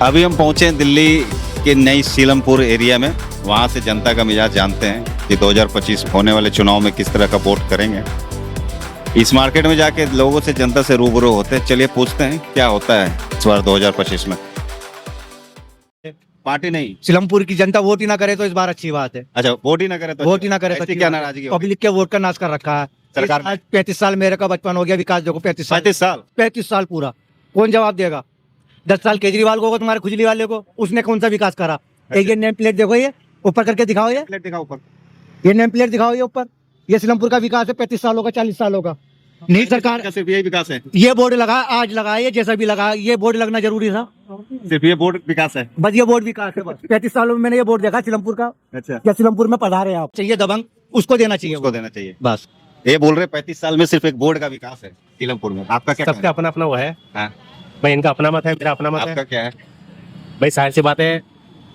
अभी हम पहुंचे हैं दिल्ली के नई सीलमपुर एरिया में। वहां से जनता का मिजाज जानते हैं कि 2025 होने वाले चुनाव में किस तरह का वोट करेंगे। इस मार्केट में जाके लोगों से, जनता से रूबरू होते हैं। चलिए पूछते हैं क्या होता है इस बार 2025 में। पार्टी नहीं, सीलमपुर की जनता वोट ही ना करे तो इस बार अच्छी बात है। अच्छा वोट ही ना करे तो वोट ही ना करे तो ऐसी अच्छी क्या बात है। नाराजगी होगी? पब्लिक के वोट का नाश कर रखा है सरकार आज 35 साल मेरे का बचपन हो गया। विकास देखो 35 साल 35 साल पूरा कौन जवाब देगा? 10 साल केजरीवाल को होगा, तुम्हारे खुजली वाले को, उसने कौन सा विकास करा? एक ये नेम प्लेट देखो, ये ऊपर करके दिखाओ, ये प्लेट दिखाओ ऊपर, ये नेम प्लेट दिखाओ, ये ऊपर। ये सीलमपुर का विकास है 35 सालों का, 40 सालों का। नहीं सरकार का सिर्फ यही विकास है? ये बोर्ड लगा, आज लगा, ये जैसा भी लगा, ये बोर्ड लगना जरूरी था। सिर्फ ये बोर्ड विकास है? बस ये बोर्ड विकास है, बस 35 सालों में मैंने ये बोर्ड देखा सीलमपुर का। अच्छा, क्या सीलमपुर में पधारे आप? चाहिए दबंग, उसको देना चाहिए, उसको देना चाहिए। बस। ये बोल रहे 35 साल में सिर्फ एक बोर्ड का विकास है सीलमपुर में। आपका क्या सबका अपना अपना वो है। हाँ। भाई इनका अपना मत है, मेरा अपना मत है। आपका क्या है? भाई जाहिर सी बात है,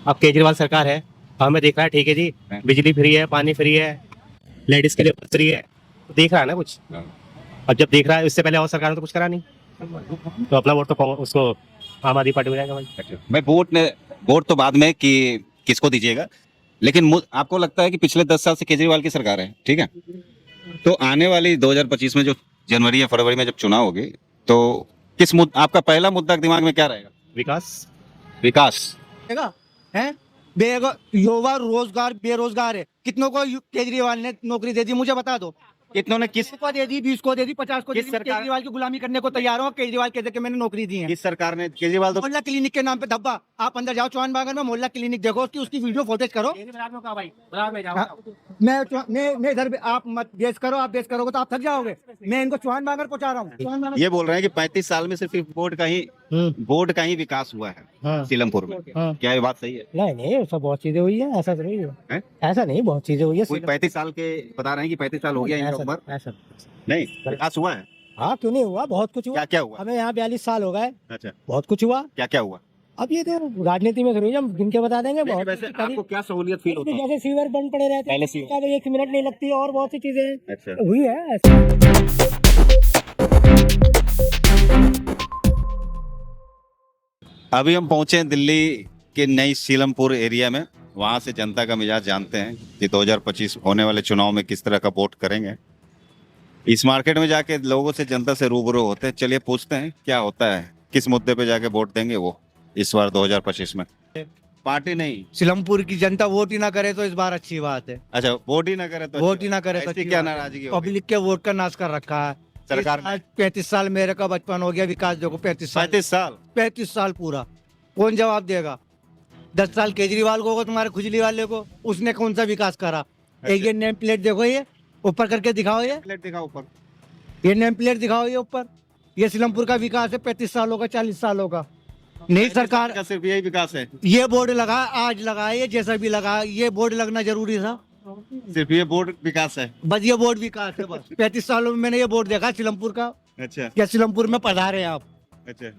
अब केजरीवाल सरकार है, हमें देख रहा है, ठीक है जी, बिजली फ्री है, पानी फ्री है, लेडीज के लिए फ्री है, देख रहा है ना कुछ। और जब देख रहा है, इससे पहले और सरकार ने तो कुछ करा नहीं, तो अपना वोट तो उसको आम आदमी पार्टी को जाएगा भाई। भाई वोट तो बाद में कि किसको दीजिएगा, लेकिन आपको लगता है कि पिछले 10 साल से केजरीवाल की सरकार है, ठीक है, तो आने वाली 2025 में जो जनवरी या फरवरी में जब चुनाव होगी, तो आपका पहला मुद्दा दिमाग में क्या रहेगा? विकास है युवा रोजगार बेरोजगार है। कितनों को केजरीवाल ने नौकरी दे दी, मुझे बता दो। कितनों ने किस को दे दी, 20 को दे दी, 50 को दे किस दी। सरकार- केजरीवाल की गुलामी करने को तैयार हो। केजरीवाल कहते कि मैंने नौकरी दी है। किस सरकार ने? केजरीवाल तो मोहल्ला क्लिनिक के नाम पे धब्बा। आप अंदर जाओ चौहान बागर में, मोहल्ला क्लिनिक देखो, उसकी वीडियो फुटेज करो। मैं इधर आप मत बेस करो, आप बेस करोगे तो आप थक जाओगे। मैं इनको चौहान बागर पहुंचा रहा हूँ। ये बोल रहे हैं कि 35 साल में सिर्फ बोर्ड का ही विकास हुआ है सीलमपुर में। क्या ये बात सही है? नहीं ऐसा बहुत चीजें हुई है, ऐसा नहीं है? ऐसा नहीं, बहुत चीजें हुई है। कोई 35 साल के बता रहे हैं कि 35 साल हो गया इनका उम्र। ऐसा नहीं, विकास हुआ है। हाँ, क्यों नहीं हुआ? बहुत कुछ हुआ। क्या क्या हुआ? हमें यहाँ 42 साल हो गए, अच्छा, बहुत कुछ हुआ। क्या क्या हुआ? अब ये तो राजनीति में हम गिन के बता देंगे। बहुत वैसे कुछ करी। आपको क्या सहूलियत फील होता है? जैसे सीवर बंद पड़े रहते पहले हैं, सीवर। अब 1 मिनट नहीं लगती, और बहुत सी चीजें अच्छा, हुई है ऐसे। अभी हम पहुंचे हैं दिल्ली के नई सीलमपुर एरिया में। वहां से जनता का मिजाज जानते हैं कि 2025 होने वाले चुनाव में किस तरह का वोट करेंगे। इस मार्केट में जाके लोगों से, जनता से रूबरू होते हैं। चलिए पूछते हैं क्या होता है, किस मुद्दे पे जाके वोट देंगे वो इस बार 2025 में। पार्टी नहीं, सीलमपुर की जनता वोट ही ना करे तो इस बार अच्छी बात है। अच्छा वोट ही ना करे तो वोट ही ना करे तो ऐसी अच्छी क्या बात है। नाराजगी होगी? पब्लिक के वोट का नाश कर रखा है सरकार ने? आज 35 साल मेरे का बचपन हो गया। विकास देखो 35 साल 35 साल पूरा कौन जवाब देगा? 10 साल केजरीवाल को होगा, तुम्हारे खुजली वाले को, उसने कौन सा विकास करा? एक ये नेम प्लेट देखो, ये ऊपर करके दिखाओ, ये प्लेट दिखाओ ऊपर, ये नेम प्लेट दिखाओ, ये ऊपर। ये सीलमपुर का विकास है 35 सालों का, 40 सालों का। नहीं सरकार का सिर्फ यही विकास है? ये बोर्ड लगा, आज लगा, ये जैसा भी लगा, ये बोर्ड लगना जरूरी था। सिर्फ ये बोर्ड विकास है? बस ये बोर्ड विकास है, बस 35 सालों में मैंने ये बोर्ड देखा सीलमपुर का। अच्छा, क्या सीलमपुर में पधारे आप? अच्छा,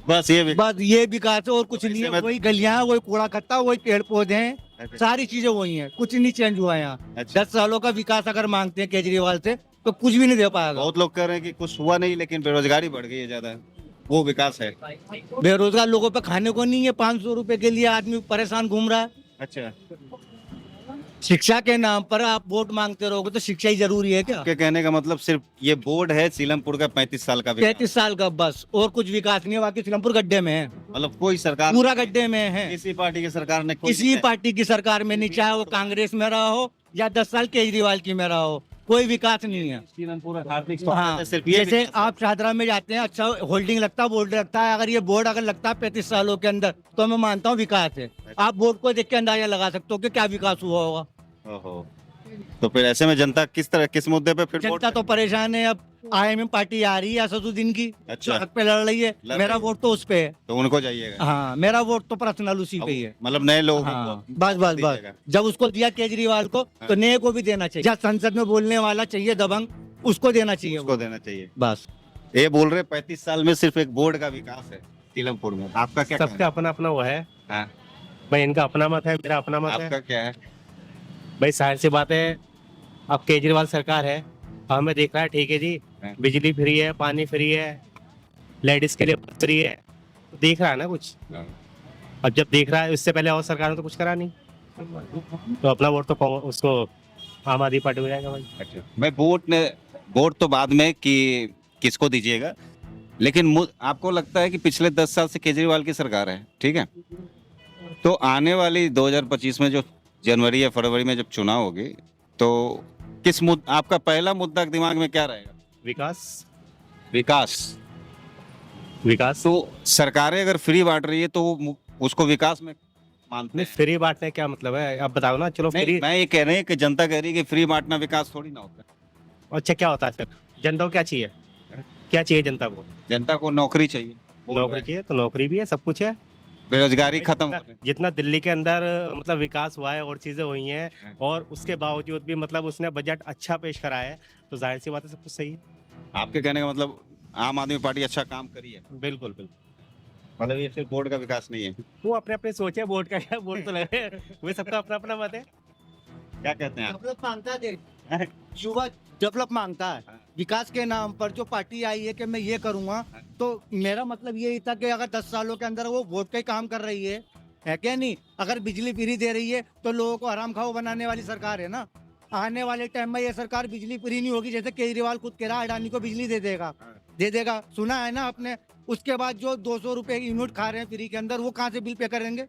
बस ये बस ये विकास है और कुछ नहीं है। वही गलियां, वही कूड़ा कट्टा, वही पेड़ पौधे हैं, अच्छा। सारी चीजें वही हैं, कुछ नहीं चेंज हुआ है यहाँ। अच्छा। 10 सालों का विकास अगर मांगते हैं केजरीवाल से तो कुछ भी नहीं दे पाएगा। बहुत लोग कह रहे हैं कि कुछ हुआ नहीं, लेकिन बेरोजगारी बढ़ गई है ज्यादा, वो विकास है। बेरोजगार लोगों पे खाने को नहीं है, 500 रुपए के लिए आदमी परेशान घूम रहा है। अच्छा, शिक्षा के नाम पर आप वोट मांगते रहोगे तो शिक्षा ही जरूरी है क्या? के कहने का मतलब सिर्फ ये बोर्ड है सीलमपुर का 35 साल का विकास। 35 साल का बस, और कुछ विकास नहीं है। बाकी सीलमपुर गड्ढे में है, मतलब कोई सरकार, पूरा गड्ढे में है। किसी पार्टी की सरकार ने किसी पार्टी की सरकार में नहीं, चाहे वो कांग्रेस में रहा हो या 10 साल केजरीवाल की में रहा हो, कोई विकास नहीं है। हाँ, सिर्फ ये जैसे आप शाहदरा में जाते हैं, अच्छा होल्डिंग लगता है, बोर्ड लगता है। अगर ये बोर्ड अगर लगता है 35 सालों के अंदर, तो मैं मानता हूँ विकास है। आप बोर्ड को देख के अंदाजा लगा सकते हो कि क्या विकास हुआ होगा। ओहो, तो फिर ऐसे में जनता किस मुद्दे पे फिर वोट जनता तो परेशान है। अब IMM पार्टी आ रही है असदुद्दीन की, अच्छा। जो हक पे लड़ रही है। लड़ मेरा रही है। वोट तो उस पे है। तो उनको जाइएगा? हाँ, मेरा वोट तो पर्सनल उसी पे ही है। मतलब नए लोग हाँ, बस बस बस। जब उसको दिया केजरीवाल को, तो नए को भी देना चाहिए। जहाँ संसद में बोलने वाला चाहिए दबंग, उसको देना चाहिए। उसको देना चाहिए। बस ये बोल रहे 35 साल में सिर्फ एक बोर्ड का विकास है सीलमपुर में। आपका क्या कहना सबका अपना अपना वो है। है? भाई इनका अपना मत है, मेरा अपना मत है। आपका क्या है? भाई जाहिर सी बात है, अब केजरीवाल सरकार है, हमें देख रहा है, ठीक है जी, बिजली फ्री है, पानी फ्री है, लेडीज के लिए फ्री है, तो देख रहा है ना कुछ। अब जब देख रहा है, इससे पहले और सरकार ने तो कुछ करा नहीं, तो अपना वोट तो उसको आम आदमी पार्टी को जाएगा भाई। अच्छा, मैं वोट तो बाद में कि किसको दीजिएगा, लेकिन आपको लगता है कि पिछले 10 साल से केजरीवाल की सरकार है, ठीक है, तो आने वाली 2025 में जो जनवरी या फरवरी में जब चुनाव होगी, तो आपका पहला मुद्दा दिमाग में क्या रहेगा? विकास। विकास। विकास तो सरकारें अगर फ्री बांट रही है तो वो उसको विकास में मानते नहीं, हैं? फ्री बांटने क्या मतलब है, आप बताओ ना। चलो नहीं, फ्री, मैं ये कह रहे हैं कि जनता कह रही है कि फ्री बांटना विकास थोड़ी ना होता है। अच्छा क्या होता है फिर? जनता को क्या चाहिए? क्या चाहिए जनता को? जनता को नौकरी चाहिए, नौकरी चाहिए, तो नौकरी भी है, सब कुछ है। बेरोजगारी खत्म हो जितना, गई। जितना दिल्ली के अंदर मतलब विकास हुआ है और चीजें हुई हैं, और उसके बावजूद भी मतलब उसने बजट अच्छा पेश करा है, तो जाहिर सी बात है सब कुछ सही है। आपके कहने का मतलब आम आदमी पार्टी अच्छा काम करी है, बिल्कुल बिल्कुल। मतलब ये सिर्फ बोर्ड का विकास नहीं है। वो अपने अपने सोचे, वोट का क्या, वोट तो लगे, वो सबका अपना अपना मत है। क्या कहते हैं आप? डेवलप मांगता है देश। युवा डेवलप मांगता है। विकास के नाम पर जो पार्टी आई है कि मैं ये करूंगा, तो मेरा मतलब यही था कि अगर 10 सालों के अंदर वो वोट का ही काम कर रही है क्या नहीं? अगर बिजली फ्री दे रही है तो लोगों को हराम खाओ बनाने वाली सरकार है ना। आने वाले टाइम में ये सरकार बिजली फ्री नहीं होगी, जैसे केजरीवाल खुद कह रहा है अडानी को बिजली दे देगा, सुना है ना आपने। उसके बाद जो 200 रुपए की यूनिट खा रहे हैं फ्री के अंदर, वो कहाँ से बिल पे करेंगे?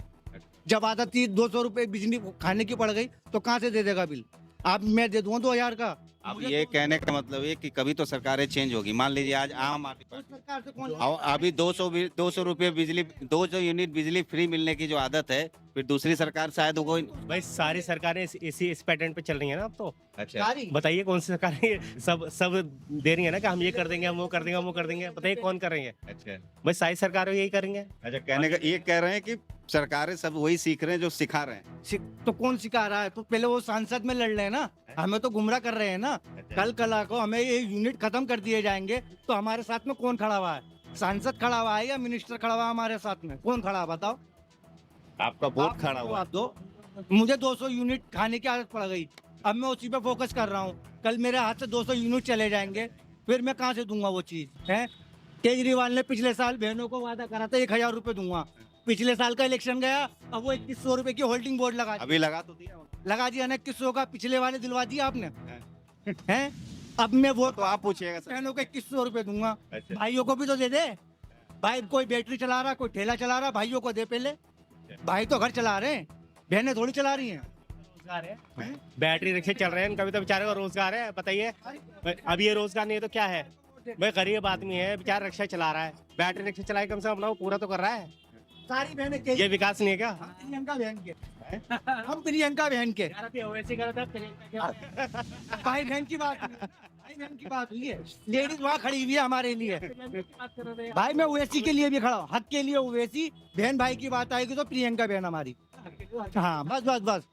जब आदत थी 200 रुपए बिजली खाने की पड़ गई तो कहाँ से दे देगा बिल? आप मैं दे दूंगा 2000 का। अब मुझे ये तो- कहने का मतलब है कि कभी तो सरकारें चेंज होगी। मान लीजिए आज आम आदमी उस पार्टी, सरकार से कौन अभी 200 रुपये बिजली, 200 यूनिट बिजली फ्री मिलने की जो आदत है, फिर दूसरी सरकार शायद वो। भाई सारी सरकारें इस पैटर्न पे चल रही है ना अब तो। अच्छा, सारी बताइए कौन सी सरकारें सब दे रही है ना कि हम ये कर देंगे, हम वो कर देंगे, हम वो कर देंगे, बताइए कौन करेंगे? अच्छा, भाई सारी सरकारें यही करेंगे। अच्छा, कहने का ये कह रहे हैं कि सरकारें सब वही सीख रहे हैं जो सिखा रहे हैं। तो कौन सिखा रहा है? तो पहले वो सांसद में लड़ रहे हैं ना, हमें तो गुमराह कर रहे हैं ना। कल कला को हमें ये यूनिट खत्म कर दिए जाएंगे तो हमारे साथ में कौन खड़ा हुआ है? सांसद खड़ा हुआ है या मिनिस्टर खड़ा हुआ है हमारे साथ में? कौन खड़ा है बताओ? आपका वोट आप खड़ा हुआ है। जवाब दो। मुझे 200 यूनिट खाने की आदत पड़ गई, अब मैं उसी पे फोकस कर रहा हूँ। कल मेरे हाथ से 200 यूनिट चले जाएंगे, फिर मैं कहाँ से दूंगा वो चीज है? केजरीवाल ने पिछले साल बहनों को वादा करा था 1000 रुपए दूंगा। पिछले साल का इलेक्शन गया, अब वो 2100 रुपए की होल्डिंग बोर्ड अभी लगा तो दिया लगा दिया ना 2100 का। पिछले वाले दिलवा दिया आपने हैं? अब मैं वो तो आप पूछिएगा सर। बहनों को 2100 रुपए दूंगा, अच्छा। भाइयों को भी तो दे दे। भाई कोई बैटरी चला रहा, कोई ठेला चला रहा, भाइयों को दे पहले। भाई तो घर चला रहे हैं, बहनें थोड़ी चला रही हैं। रोजगार है, बैटरी रिक्शे चल रहे हैं, इनका भी तो बेचारे को रोजगार है, बताइए। अब ये रोजगार नहीं है तो क्या है? भाई गरीब आदमी है बेचारा, रिक्शा चला रहा है, बैटरी रिक्शा चलाए, कम से कम अपना वो पूरा तो कर रहा है। सारी बहनें ये विकास नहीं है क्या? प्रियंका बहन के हम प्रियंका बहन के भाई बहन की बात हुई है। भाई बहन की बात हुई है, लेडीज वहाँ खड़ी हुई है हमारे लिए। भाई मैं ओवैसी के लिए भी खड़ा हूँ, हक के लिए ओवैसी। बहन भाई की बात आएगी तो प्रियंका बहन हमारी। हाँ बस बस बस,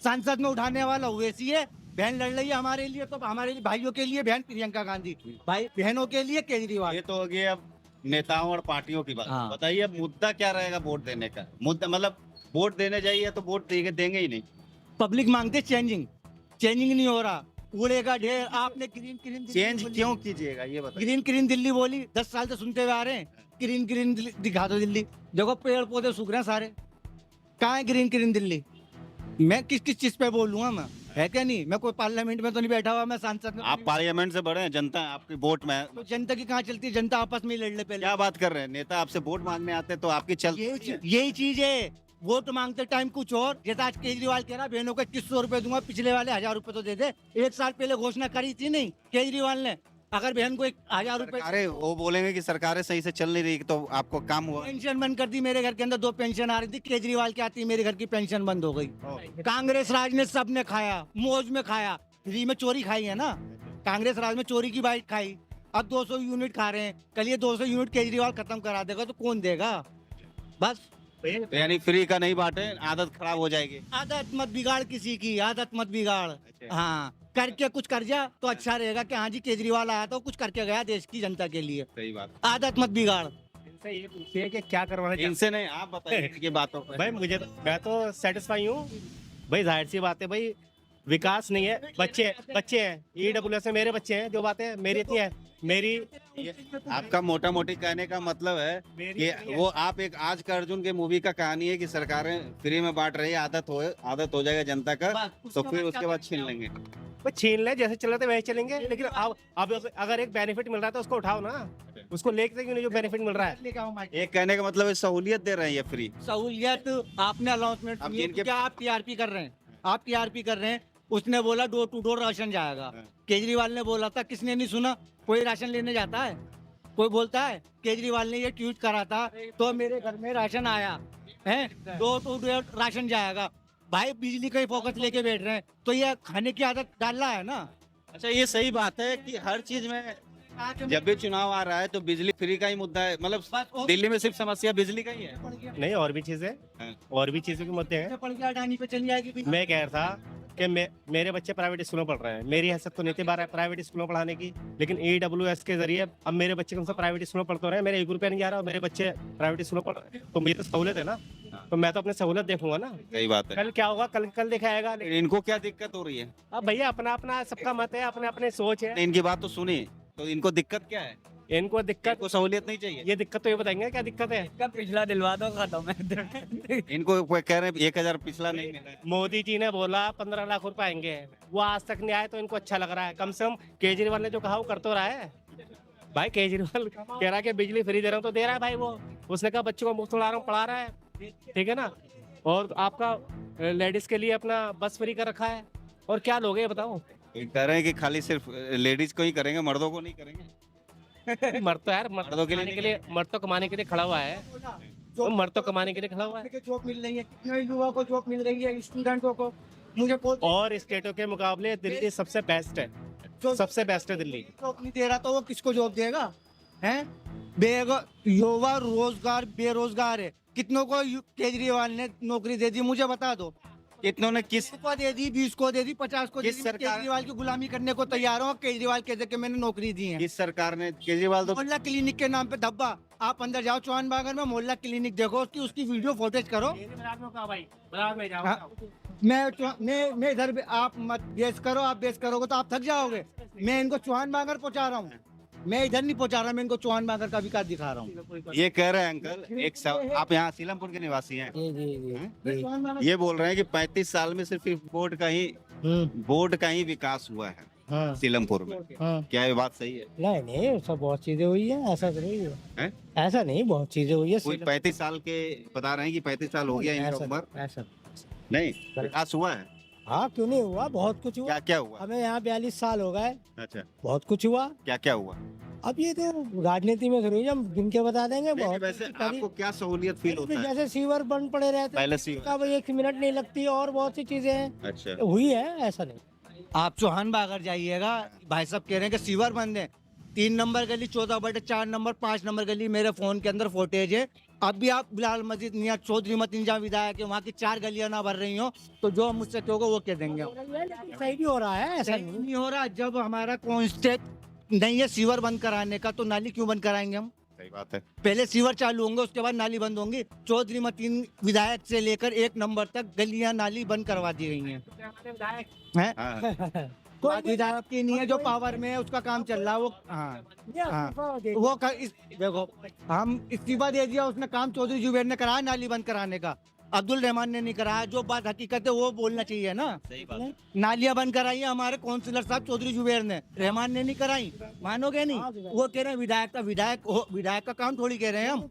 सांसद में उठाने वाला ओवैसी है, बहन लड़ रही है हमारे लिए, तो हमारे लिए भाइयों के लिए बहन प्रियंका गांधी, भाई बहनों के लिए केजरीवाल। ये तो हो गया अब नेताओं और पार्टियों की बात। हाँ। बताइए अब मुद्दा क्या रहेगा वोट देने का? मुद्दा मतलब वोट देने जाइए तो वोट देंगे ही नहीं। पब्लिक मांगते चेंजिंग, चेंजिंग नहीं हो रहा, उड़ेगा ढेर। आपने ग्रीन ग्रीन चेंज क्यों कीजिएगा ये बताइए। ग्रीन ग्रीन दिल्ली बोली, 10 साल से सुनते हुए आ रहे हैं। ग्रीन ग्रीन दिखा दो दिल्ली, देखो पेड़ पौधे सूख रहे हैं सारे, कहाँ है ग्रीन ग्रीन दिल्ली? मैं किस किस चीज पे बोलूंगा मैं, है क्या नहीं? मैं कोई पार्लियामेंट में तो नहीं बैठा हुआ, मैं सांसद में। आप पार्लियामेंट से बड़े हैं, जनता आपकी वोट में है। तो जनता की कहाँ चलती है? जनता आपस में ही लड़ ले पहले। क्या बात कर रहे हैं? नेता आपसे वोट मांगने आते हैं तो आपकी यही चीज है, वोट मांगते टाइम कुछ और। जैसा आज केजरीवाल कह रहा बहनों को 2100 रुपए दूंगा, पिछले वाले 1000 रुपए तो दे दे। 1 साल पहले घोषणा करी थी नहीं केजरीवाल ने? अगर बहन को 1000 रुपए, सरकारें वो बोलेंगे कि सरकारें सही से चल नहीं रही तो आपको काम हुआ। पेंशन बंद कर दी। मेरे घर के अंदर 2 पेंशन आ रही थी, केजरीवाल की आती मेरे घर की पेंशन बंद हो गई। कांग्रेस राज ने सबने खाया, मौज में खाया, फ्री में चोरी खाई है ना। कांग्रेस राज में चोरी की बाइट खाई, अब 200 यूनिट खा रहे हैं। कल ये 200 यूनिट केजरीवाल खत्म करा देगा तो कौन देगा? बस तो यानी फ्री का नहीं बांटे, आदत खराब हो जाएगी। आदत मत बिगाड़ किसी की, आदत मत बिगाड़। हाँ, करके कुछ कर जा तो अच्छा रहेगा कि हाँ जी केजरीवाल आया तो कुछ करके गया देश की जनता के लिए। सही बात। आदत मत बिगाड़। इनसे ये पूछिए कि क्या करवाना चाहते इनसे नहीं, आप बताइए इनकी बातों हैं? पर। भाई मैं तो सेटिस्फाई हूँ भाई, जाहिर सी बात है भाई, विकास नहीं है, बच्चे बच्चे हैं, ईडब्ल्यूएस में मेरे बच्चे हैं, जो बातें हैं मेरी इतनी है, मेरी आपका मोटा मोटी कहने का मतलब है कि वो आप एक आज का अर्जुन के मूवी का कहानी है कि सरकारें फ्री में बांट रही है, आदत हो जाएगा जनता का, तो फिर उसके बाद छीन लेंगे। बस छीन ले, जैसे चल रहे थे वैसे चलेंगे, लेकिन अब अगर एक बेनिफिट मिल रहा है तो उसको उठाओ ना, उसको लेके क्यों नहीं जो बेनिफिट मिल रहा है। एक कहने का मतलब है सहूलियत दे रहे हैं ये फ्री। सहूलियत आपने अनाउंसमेंट अब की, जिनके- क्या आप टीआरपी कर रहे हैं? आप टीआरपी कर रहे हैं। उसने बोला डोर टू डोर राशन जाएगा। केजरीवाल ने बोला था, किसने नहीं सुना? कोई राशन लेने जाता है? कोई बोलता है? केजरीवाल ने ये ट्वीट करा था तो मेरे घर में राशन आया है, डोर टू डोर राशन जाएगा। भाई बिजली का ही फोकस लेके बैठ रहे हैं, तो ये खाने की आदत डालना है ना। अच्छा, ये सही बात है कि हर चीज में जब भी चुनाव आ रहा है तो बिजली फ्री का ही मुद्दा है, मतलब दिल्ली में सिर्फ समस्या बिजली का ही है। नहीं, और भी चीजें, और भी चीजों के मुद्दे हैं। पड़ गया अडानी पे चली जाएगी बिजली। मैं कह रहा था कि मेरे बच्चे प्राइवेट स्कूलों में पढ़ रहे हैं, मेरी हैसियत तो नहीं थी प्राइवेट स्कूलों में पढ़ाने की, लेकिन ईडब्ल्यूएस के जरिए अब मेरे बच्चे कम से प्राइवेट स्कूलों में पढ़ते रहे, मेरे 1 रुपया नहीं जा रहा और मेरे बच्चे प्राइवेट स्कूलों में पढ़ रहे हैं, तो मुझे तो सहूलत है ना, तो मैं तो अपने सहूलत देखूंगा ना। सही बात है। कल क्या होगा, कल दिखाएगा। इनको क्या दिक्कत हो रही है? अब भैया अपना अपना सबका मत है, अपने अपने सोच है। इनकी बात तो सुनी, तो इनको दिक्कत क्या है? इनको दिक्कत, इनको सहूलियत नहीं चाहिए? ये दिक्कत तो ये बताएंगे क्या दिक्कत है। पिछला दिलवा दो, खत्म है। इनको कोई कह रहे हैं 1000 पिछला नहीं मिला है। मोदी जी ने बोला 15 लाख रुपए आएंगे, वो आज तक नहीं आए, तो इनको अच्छा लग रहा है। कम से कम केजरीवाल ने जो कहा वो कर तो रहा है। भाई केजरीवाल कह रहा है कि बिजली फ्री दे रहा हूँ, तो दे रहा है भाई वो। उसने कहा बच्चों को मुफ्त उड़ा रहा हूँ, पढ़ा रहा है, ठीक है ना। और आपका लेडीज के लिए अपना बस फ्री कर रखा है, और क्या लोगे ये बताओ। कह रहे हैं कि खाली सिर्फ लेडीज को ही करेंगे, मर्दों को नहीं करेंगे। मर्द तो यार मर्दों के लिए कमाने के लिए, मर्द तो कमाने के लिए खड़ा हुआ है, तो मर्द तो कमाने के लिए खड़ा हुआ है। जॉब मिल रही है, कितने युवा को जॉब मिल रही है, स्टूडेंटों को। मुझे और स्टेटों के मुकाबले दिल्ली सबसे बेस्ट है, सबसे बेस्ट है दिल्ली। जॉब नहीं दे रहा तो वो किसको जॉब देगा? हैं? युवा रोजगार बेरोजगार है। कितनों को केजरीवाल ने नौकरी दे दी, मुझे बता दो। कितनों ने किस को दे दी, 20 को दे दी, 50 को दे किस दी। सरकार- केजरीवाल की गुलामी करने को तैयार हो। केजरीवाल कहते कि मैंने नौकरी दी है। किस सरकार ने? केजरीवाल तो मोहल्ला क्लिनिक के नाम पे धब्बा। आप अंदर जाओ चौहान बागर में, मोहल्ला क्लिनिक देखो, उसकी वीडियो फुटेज करो। मैं इधर आप मत बेस करो, आप बेस करोगे तो आप थक जाओगे। मैं इनको चौहान बागर पहुंचा रहा हूँ, मैं इधर नहीं पहुंचा रहा, मैं इनको चौहान बागर का विकास दिखा रहा हूँ। ये कह रहे हैं अंकल, आप यहाँ सीलमपुर के निवासी हैं, ये बोल रहे हैं कि 35 साल में सिर्फ बोर्ड का ही विकास हुआ है सीलमपुर में। क्या ये बात सही है? नहीं सब बहुत चीजें हुई है, ऐसा नहीं है, हैं? ऐसा नहीं, बहुत चीजें हुई है। कोई 35 साल के बता रहे हैं कि 35 साल हो गया इनकी उम्र, ऐसा नहीं विकास हुआ है? हाँ, क्यों नहीं हुआ? बहुत कुछ हुआ। क्या क्या हुआ? हमें यहाँ 42 साल हो गए, अच्छा, बहुत कुछ हुआ। क्या क्या हुआ? अब ये तो राजनीति में थोड़ी हम गिन के बता देंगे। नहीं, बहुत वैसे कुछ करी। आपको क्या सहूलियत फील होता है? जैसे सीवर बंद पड़े रहते पहले सीवर। का 1 मिनट नहीं लगती, और बहुत सी चीजें हैं अच्छा, हुई है, ऐसा नहीं। आप चौहान बागर जाइएगा, भाई साहब कह रहे हैं कि सीवर बंद है। 3 नंबर गली, 14/4 नंबर, 5 नंबर गली, मेरे फोन के अंदर फुटेज है। अब भी आप बिलाल मस्जिद निया चौधरी मतिंजा विधायक है, वहाँ की 4 गलियां ना भर रही हो, तो जो हम मुझसे कहोगे वो कह देंगे। सही भी हो रहा है, ऐसा नहीं हो रहा। जब हमारा कॉन्स्टेंट नहीं है सीवर बंद कराने का, तो नाली क्यों बंद कराएंगे हम? सही बात है। पहले सीवर चालू होंगे, उसके बाद नाली बंद होंगी। चौधरी मतीन विधायक से लेकर 1 नंबर तक गलियां नाली बंद करवा दी गई हैं। हाँ, कोई विधायक की नहीं है, जो पावर में है उसका काम चल रहा है वो। हाँ, वो देखो, हम इस्तीफा दे दिया, उसने काम चौधरी जुबैर ने कराया नाली बंद कराने का, अब्दुल रहमान ने नहीं कराया। जो बात हकीकत है वो बोलना चाहिए ना। सही बात है। नालियां बंद कराई है हमारे काउंसिलर साहब चौधरी जुबैर ने, रहमान ने नहीं कराई। मानोगे नहीं? वो कह रहे हैं विधायक का काम थोड़ी कह रहे हैं हम,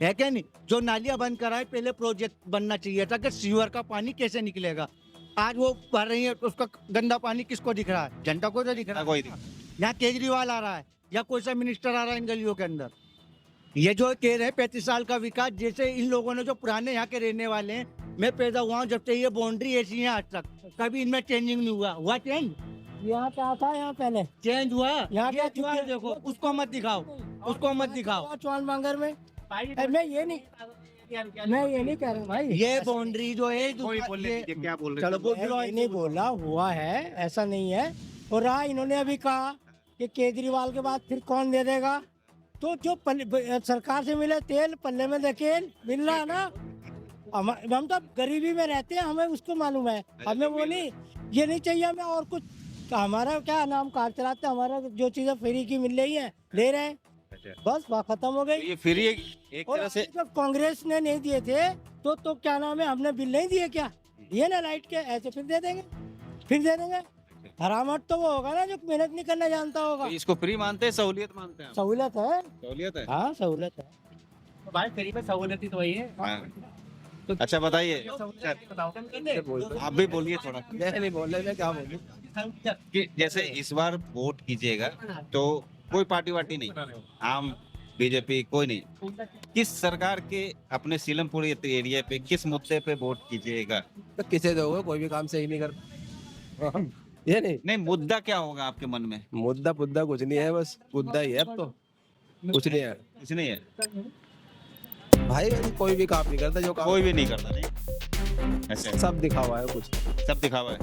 है क्या नहीं? जो नालियां बंद कराए, पहले प्रोजेक्ट बनना चाहिए था कि सीवर का पानी कैसे निकलेगा। आज वो भर रही है, तो उसका गंदा पानी किसको दिख रहा है? जनता को तो दिख रहा है। कोई यहाँ केजरीवाल आ रहा है या कोई सा मिनिस्टर आ रहा है इन गलियों के अंदर। ये जो कह रहे हैं 35 साल का विकास, जैसे इन लोगों ने, जो पुराने यहाँ के रहने वाले हैं, मैं पैदा हुआ हूँ जब से ये बाउंड्री ऐसी है, आज तक कभी इनमें चेंजिंग नहीं हुआ चेंज? यहाँ क्या था? यहाँ पहले चेंज हुआ, यहाँ क्या हुआ? देखो, उसको मत दिखाओ, उसको मत दिखाओ। चौहान बांगर में मैं ये नहीं कह रहा भाई, ये बाउंड्री जो है क्या बोल रहे? चलो नहीं बोला हुआ है, ऐसा नहीं है। और रहा, इन्होंने अभी कहा कि केजरीवाल के बाद फिर कौन दे देगा, तो जो सरकार से मिले तेल पल्ले में धकेल मिल रहा है ना। हम तो गरीबी में रहते हैं, हमें उसको मालूम है। हमें वो नहीं, ये नहीं चाहिए हमें और कुछ। तो हमारा क्या नाम कार चलाते हैं, हमारा जो चीजें फ्री की मिल रही है ले रहे हैं, बस बात खत्म हो गई। ये फ्री एक और तरह से जब कांग्रेस ने नहीं दिए थे तो क्या नाम है, हमने बिल नहीं दिए क्या? दिए ना लाइट के, ऐसे फिर दे देंगे, फिर दे देंगे। हरामत तो वो होगा ना जो मेहनत नहीं करना जानता होगा। तो इसको फ्री मानते हैं, सहूलियत मानते हैं आप? सहूलत है, सहूलियत है। हाँ सहूलत है। तो भाई फ्री में सहूलियत ही तो वही है। हाँ। अच्छा बताइए, आप भी बोलिए थोड़ा नहीं बोल रहे, क्या बोलूं। कि जैसे इस बार वोट कीजिएगा तो कोई पार्टी वार्टी नहीं, आम बीजेपी कोई नहीं, किस सरकार के अपने सीलमपुर एरिया पे किस मुद्दे पे वोट कीजिएगा? तो किसे दोगे, कोई भी काम सही नहीं कर ये नहीं नहीं, मुद्दा क्या होगा आपके मन में? मुद्दा पुद्दा कुछ नहीं है, बस मुद्दा ही है, अब तो कुछ नहीं है कुछ नहीं है, भाई। कोई भी काम नहीं करता, जो काम कोई भी नहीं करता। नहीं ऐसे सब दिखावा है कुछ। सब दिखावा है।